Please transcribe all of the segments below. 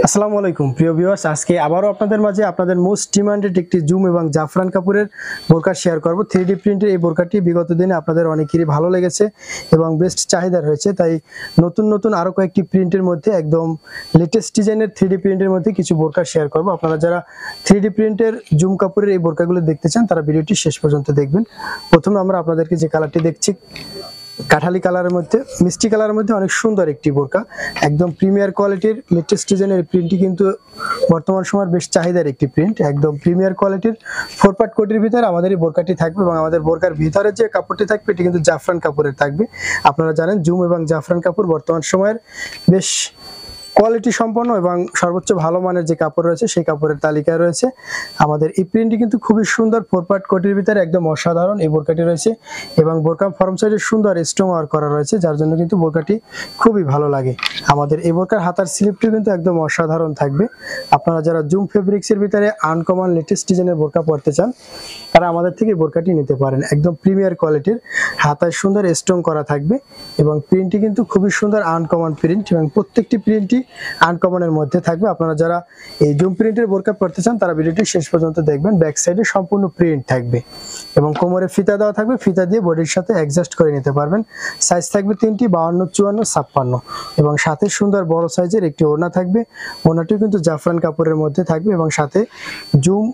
আসসালামু আলাইকুম প্রিয় ভিউয়ার্স, আজকে আবারও আপনাদের মাঝে আপনাদের মোস্ট ডিমান্ডেড একটি জুম এবং জাফরান কাপড়ের বোরকা শেয়ার করব। 3D প্রিন্টের এই বোরকাটি বিগত দিনে আপনাদের অনেকেরই ভালো লেগেছে এবং বেস্ট চাহিদা রয়েছে, তাই নতুন নতুন আরও কয়েকটি প্রিন্টের মধ্যে একদম লেটেস্ট ডিজাইনের 3D প্রিন্টের মধ্যে কিছু বোরকা শেয়ার করব। আপনারা যারা 3D প্রিন্টের জুম কাপড়ের এই বোরকাগুলো দেখতে চান তারা ভিডিওটি শেষ পর্যন্ত দেখবেন। প্রথমে আমরা আপনাদেরকে যে কালারটি দেখছি কাঠালি কালারের মধ্যে মিষ্টি কালারের মধ্যে অনেক সুন্দর একটি বোরকা, একদম প্রিমিয়ার কোয়ালিটির লেটেস্ট ডিজাইনের প্রিন্টটি কিন্তু বর্তমান সময়ের বেশ চাহিদার একটি প্রিন্ট। একদম প্রিমিয়ার কোয়ালিটির 4 পার্ট কোটির ভিতরে আমাদের এই বোরকাটি থাকবে এবং আমাদের বোরকার ভিতরে যে কাপড়টি থাকবে এটি কিন্তু জাফরান কাপড়ের থাকবে। আপনারা জানেন জুম এবং জাফরান কাপড় বর্তমান সময়ের বেশ কোয়ালিটি সম্পন্ন এবং সর্বোচ্চ ভালো মানের যে কাপড় রয়েছে সেই কাপড়ের তালিকায় রয়েছে। আমাদের এই প্রিন্টটি কিন্তু খুবই সুন্দর, 4 পার্ট কোটির ভিতরে একদম অসাধারণ এই বোরকাটি রয়েছে এবং বোরকা ফর্ম সাইডে সুন্দর স্টোন ওয়ার্ক করা রয়েছে, যার জন্য কিন্তু বোরকাটি খুবই ভালো লাগে। আমাদের এই বোরকার হাতার স্লিপটি কিন্তু একদম অসাধারণ থাকবে। আপনারা যারা জুম ফেব্রিক্সের ভিতরে আনকমন লেটেস্ট ডিজাইনের বোরকা পরতে চান তারা আমাদের থেকে বোরকাটি নিতে পারেন। একদম প্রিমিয়ার কোয়ালিটির হাতায় সুন্দর স্টোন করা থাকবে এবং প্রিন্টটি কিন্তু খুবই সুন্দর আনকমন প্রিন্ট এবং প্রত্যেকটি প্রিন্টই আনকমনের মধ্যে থাকবে। আপনারা যারা এই জুম প্রিন্টের বোরকা পরতে চান তারা ভিডিওটি শেষ পর্যন্ত দেখবেন। ব্যাক সাইডে সম্পূর্ণ প্রিন্ট থাকবে এবং কোমরে ফিতা দেওয়া থাকবে, ফিতা দিয়ে বডির সাথে অ্যাডজাস্ট করে নিতে পারবেন। সাইজ থাকবে 3টি 52, 54, 56 এবং সাথে সুন্দর বড় সাইজের একটি ওড়না থাকবে। ওড়নাটিও কিন্তু জাফরান কাপড়ের মধ্যে থাকবে এবং সাথে জুম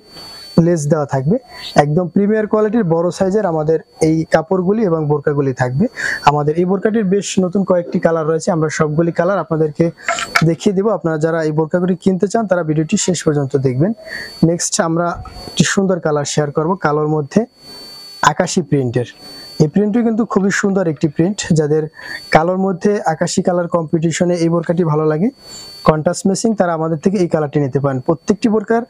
লেস দেওয়া থাকবে। একদম প্রিমিয়ার কোয়ালিটির বড় সাইজের আমাদের এই কাপড়গুলি এবং বোরকাগুলি থাকবে। আমাদের এই বোরকাটির বেশ নতুন কয়েকটি কালার রয়েছে, আমরা সবগুলি কালার আপনাদেরকে দেখিয়ে দেব। আপনারা যারা এই বোরকাগুলি কিনতে চান তারা ভিডিওটি শেষ পর্যন্ত দেখবেন। নেক্সট আমরা একটি সুন্দর কালার শেয়ার করব, কালোর মধ্যে আকাশি প্রিন্টের। এই প্রিন্টটি কিন্তু খুবই সুন্দর একটি প্রিন্ট, যাদের কালোর মধ্যে আকাশি কালার কম্পিটিশনে এই বোরকাটি ভালো লাগে, কন্ট্রাস্ট ম্যাচিং, তারা আমাদের থেকে এই কালারটি নিতে পারেন। প্রত্যেকটি বোরকার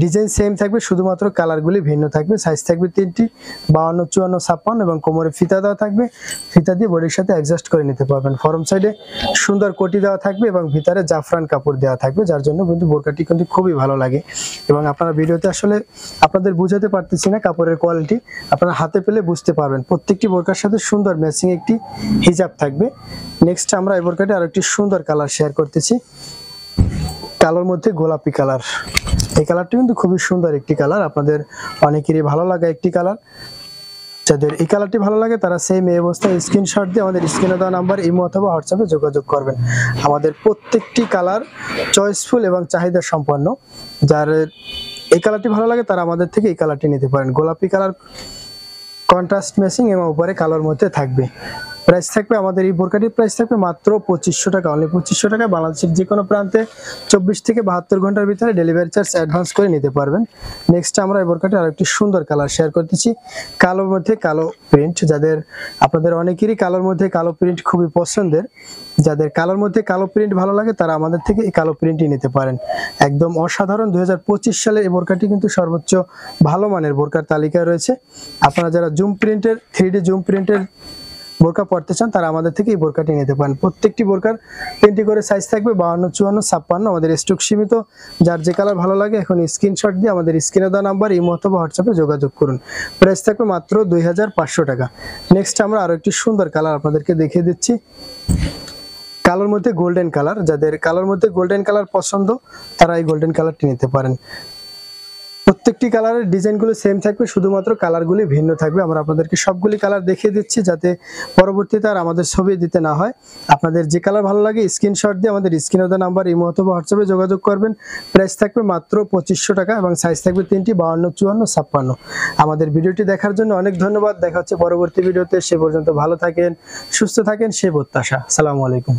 ডিজাইন সেম থাকবে, শুধুমাত্র কালারগুলি ভিন্ন থাকবে। সাইজ থাকবে 3টি 52, 54, 56 এবং কোমরে ফিতা দেওয়া থাকবে, ফিতা দিয়ে বডির সাথে অ্যাডজাস্ট করে নিতে পারবেন। ফরম সাইডে সুন্দর কোটি দেওয়া থাকবে এবং ভিতরে জাফরান কাপড় দেওয়া থাকবে, যার জন্য কিন্তু বোরকাটি কিন্তু খুবই ভালো লাগে এবং আপনারা ভিডিওতে আসলে আপনাদের বুঝাতে পারতেছি না কাপড়ের কোয়ালিটি, আপনারা হাতে পেলে বুঝতে পারবেন। প্রত্যেকটি বোরকার সাথে সুন্দর ম্যাচিং একটি হিজাব থাকবে। নেক্সট আমরা এই বোরকাটি আরেকটি সুন্দর কালার শেয়ার করতেছি, কালোর মধ্যে গোলাপি কালার। এই কালারটি কিন্তু খুবই সুন্দর একটি কালার, আপনাদের অনেকেরই ভালো লাগা একটি কালার। যাদের এই কালারটি ভালো লাগে তারা সেম এই অবস্থায় স্ক্রিনশট দিয়ে আমাদের স্ক্রিনে দেওয়া নাম্বার ইমো অথবা হোয়াটসঅ্যাপে যোগাযোগ করবেন। আমাদের প্রত্যেকটি কালার চয়েসফুল এবং চাহিদা সম্পন্ন। যার এই কালারটি ভালো লাগে তারা আমাদের থেকে এই কালারটি নিতে পারেন। গোলাপি কালার কন্ট্রাস্ট ম্যাচিং এবং উপরে কালোর মধ্যে থাকবে। প্রাইস থাকবে আমাদের এই বোরকাটির প্রাইস থাকবে মাত্র 2500 টাকা, অনলি 2500 টাকা। বাংলাদেশের যে কোনো প্রান্তে 24 থেকে 72 ঘন্টার ভিতরে ডেলিভারি চার্জ অ্যাডভান্স করে নিতে পারবেন। নেক্সট আমরা এই বোরকাটি আরেকটি সুন্দর কালার শেয়ার করতেছি, কালোর মধ্যে কালো প্রিন্ট। যাদের আপনাদের অনেকেরই কালোর মধ্যে কালো প্রিন্ট খুবই পছন্দের, যাদের কালোর মধ্যে কালো প্রিন্ট ভালো লাগে তারা আমাদের থেকে এই কালো প্রিন্টই নিতে পারেন। একদম অসাধারণ 2025 সালে এই বোরকাটি কিন্তু সর্বোচ্চ ভালো মানের বোরকার তালিকায় রয়েছে। আপনারা যারা জুম প্রিন্টের 3D জুম প্রিন্টের বোরকা পরতে চান তারা আমাদের থেকে এই বোরকাটি নিতে পারেন। প্রত্যেকটি বোরকার 3টি করে সাইজ থাকবে, 52, 54, 56। আমাদের স্টক সীমিত, যার যে কালার ভালো লাগে এখন স্ক্রিনশট দিয়ে আমাদের স্ক্রিনে দেওয়া নাম্বার ইমো অথবা হোয়াটসঅ্যাপে যোগাযোগ করুন। প্রাইস থাকবে মাত্র 2500 টাকা। নেক্সট আমরা আরো একটি সুন্দর কালার আপনাদেরকে দেখিয়ে দিচ্ছি, কালোর মধ্যে গোল্ডেন কালার। যাদের কালোর মধ্যে গোল্ডেন কালার পছন্দ তারা এই গোল্ডেন কালারটি নিতে পারেন। প্রত্যেকটি কালারের ডিজাইনগুলো সেম থাকবে, শুধুমাত্র কালারগুলি ভিন্ন থাকবে। আমরা আপনাদেরকে সবগুলি কালার দেখিয়ে দিচ্ছি যাতে পরবর্তীতে আর আমাদের ছবি দিতে না হয়। আপনাদের যে কালার ভালো লাগে স্ক্রিনশট দিয়ে আমাদের স্ক্রিনে দেওয়া নাম্বার ইমো অথবা হোয়াটসঅ্যাপে যোগাযোগ করবেন। প্রাইস থাকবে মাত্র 2500 টাকা এবং সাইজ থাকবে 3টি 52, 54, 56। আমাদের ভিডিওটি দেখার জন্য অনেক ধন্যবাদ। দেখা হচ্ছে পরবর্তী ভিডিওতে, সে পর্যন্ত ভালো থাকেন, সুস্থ থাকেন, সে প্রত্যাশা। আসসালামু আলাইকুম।